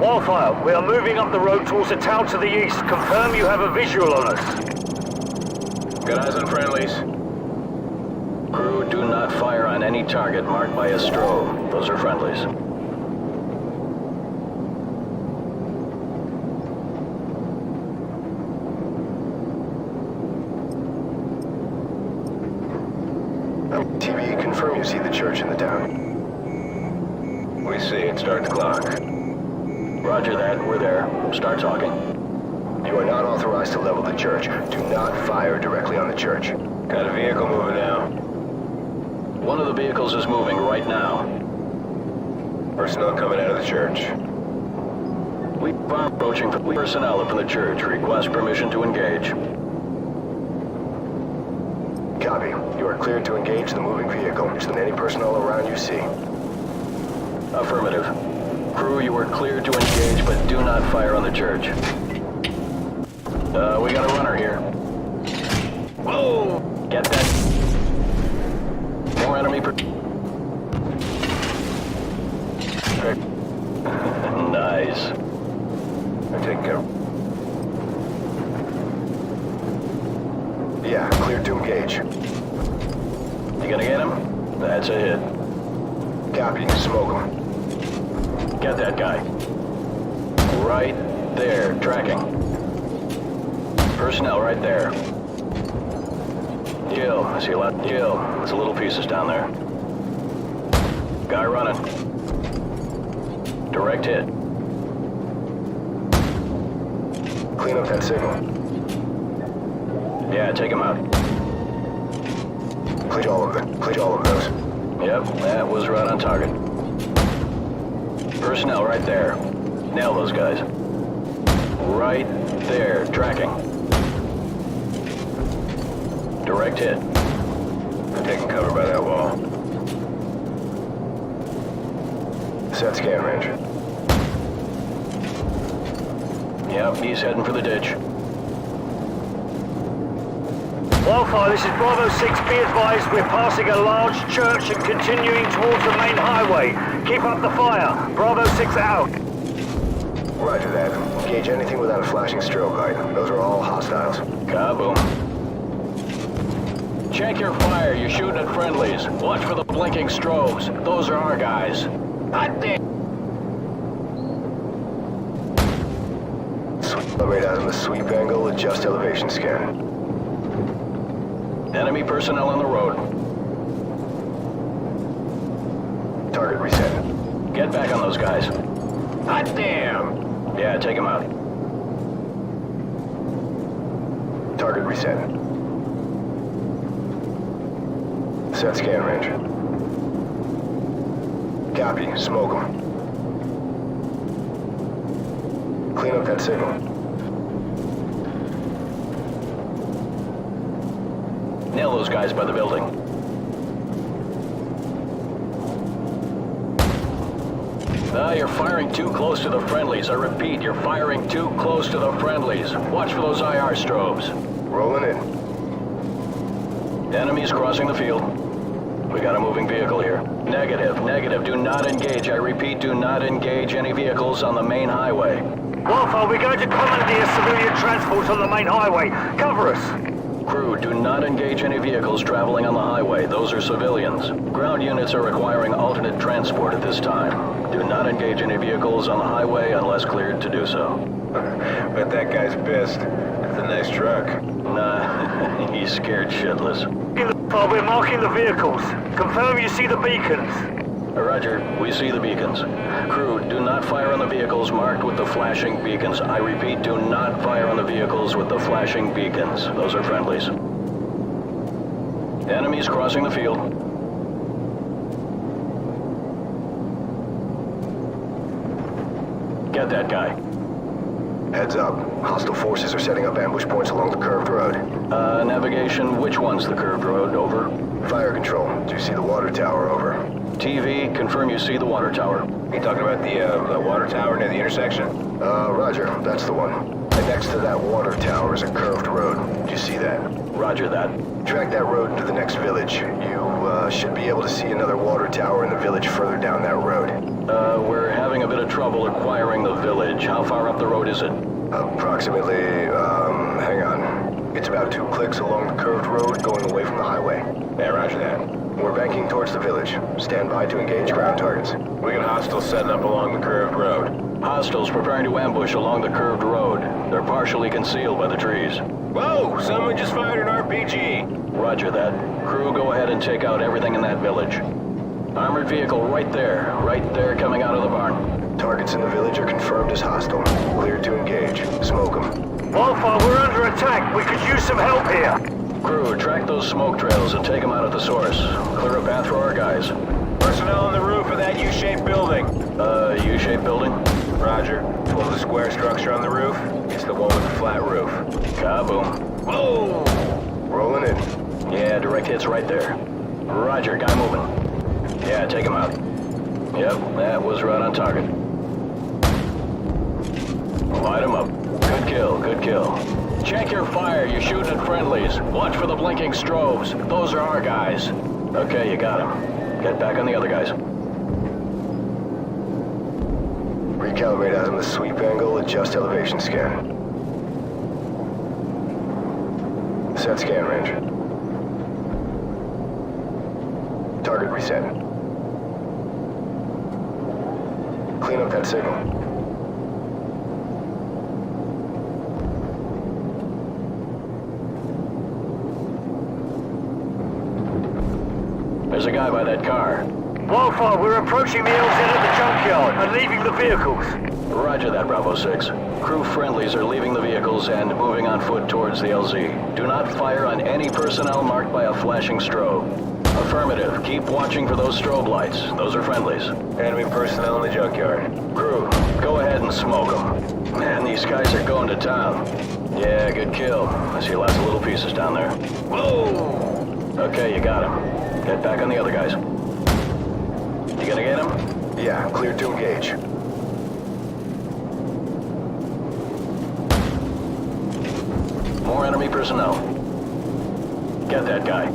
Wildfire, we are moving up the road towards a town to the east. Confirm you have a visual on us. Got eyes on friendlies. Crew, do not fire on any target marked by a strobe. Those are friendlies. TV, confirm you see the church in the town. We see it. Start the clock. Roger that. We're there. Start talking. You are not authorized to level the church. Do not fire directly on the church. Got a vehicle moving now. One of the vehicles is moving right now. Personnel coming out of the church. We are approaching personnel from the church. Request permission to engage. Copy. You are cleared to engage the moving vehicle. Just any personnel around you see. Affirmative. Crew, you are cleared to engage, but do not fire on the church. We got a runner here. Whoa! Get that. More enemy Nice. I take care. Yeah, cleared to engage. You gonna get him? That's a hit. Copy. Smoke him. Get that guy. Right there. Tracking. Personnel right there. Kill. I see a lot. Kill. There's a little pieces down there. Guy running. Direct hit. Clean up that signal. Yeah, take him out. Clear all of them. Clear all of those. Yep, that was right on target. Personnel right there. Nail those guys. Right there. Tracking. Direct hit. They're taking cover by that wall. Set scan range. Yep, he's heading for the ditch. Wildfire, this is Bravo 6. Be advised, we're passing a large church and continuing towards the main highway. Keep up the fire. Bravo 6 out. Roger that. Engage anything without a flashing strobe light. Those are all hostiles. Kaboom. Check your fire. You're shooting at friendlies. Watch for the blinking strobes. Those are our guys. Hot damn. Accelerate out of the sweep angle. Adjust elevation scan. Enemy personnel on the road. Target reset. Get back on those guys. Hot damn! Yeah, take them out. Target reset. Set scan range. Copy. Smoke them. Clean up that signal. Nail those guys by the building. You're firing too close to the friendlies. I repeat, you're firing too close to the friendlies. Watch for those IR strobes. Rolling in. Enemies crossing the field. We got a moving vehicle here. Negative, negative. Do not engage. I repeat, do not engage any vehicles on the main highway. Wildfire, we're going to commandeer civilian transport on the main highway. Cover us. Crew, do not engage any vehicles traveling on the highway. Those are civilians. Ground units are requiring alternate transport at this time. Do not engage any vehicles on the highway unless cleared to do so. Bet that guy's pissed. That's a nice truck. Nah, he's scared shitless. We're marking the vehicles. Confirm you see the beacons. Roger, we see the beacons. Crew, do not fire on the vehicles marked with the flashing beacons. I repeat, do not fire on the vehicles with the flashing beacons. Those are friendlies. Enemies crossing the field. Get that guy. Heads up. Hostile forces are setting up ambush points along the curved road. Navigation, which one's the curved road? Over. Fire control. Do you see the water tower? Over. TV, confirm you see the water tower. Are you talking about the water tower near the intersection? Roger. That's the one. And next to that water tower is a curved road. Do you see that? Roger that. Track that road to the next village. You should be able to see another water tower in the village further down that road. We're having a bit of trouble acquiring the village. How far up the road is it? Approximately, hang on. It's about 2 clicks along the curved road going away from the highway. Yeah, roger that. We're banking towards the village. Stand by to engage ground targets. We got hostiles setting up along the curved road. Hostiles preparing to ambush along the curved road. They're partially concealed by the trees. Whoa! Someone just fired an RPG! Roger that. Crew, go ahead and take out everything in that village. Armored vehicle right there coming out of the barn. Targets in the village are confirmed as hostile. Cleared to engage. Smoke them. Wildfire, we're under attack. We could use some help here. Crew, track those smoke trails and take them out at the source. Clear a path for our guys. Personnel on the roof of that U-shaped building. U-shaped building? Roger. Well, the square structure on the roof. It's the one with the flat roof. Kaboom. Whoa! Rolling in. Yeah, direct hits right there. Roger, guy moving. Yeah, take him out. Yep, that was right on target. Light him up. Good kill, good kill. Check your fire, you're shooting at friendlies. Watch for the blinking strobes. Those are our guys. Okay, you got him. Get back on the other guys. Recalibrate out on the sweep angle, adjust elevation scan. Set scan range. Target reset. Clean up that signal. There's a guy by that car. Wildfire, we're approaching the LZ at the junkyard and leaving the vehicles. Roger that, Bravo 6. Crew friendlies are leaving the vehicles and moving on foot towards the LZ. Do not fire on any personnel marked by a flashing strobe. Affirmative. Keep watching for those strobe lights. Those are friendlies. Enemy personnel in the junkyard. Crew, go ahead and smoke them. Man, these guys are going to town. Yeah, good kill. I see lots of little pieces down there. Whoa! Okay, you got him. Get back on the other guys. You gonna get him? Yeah, cleared to engage. More enemy personnel. Get that guy.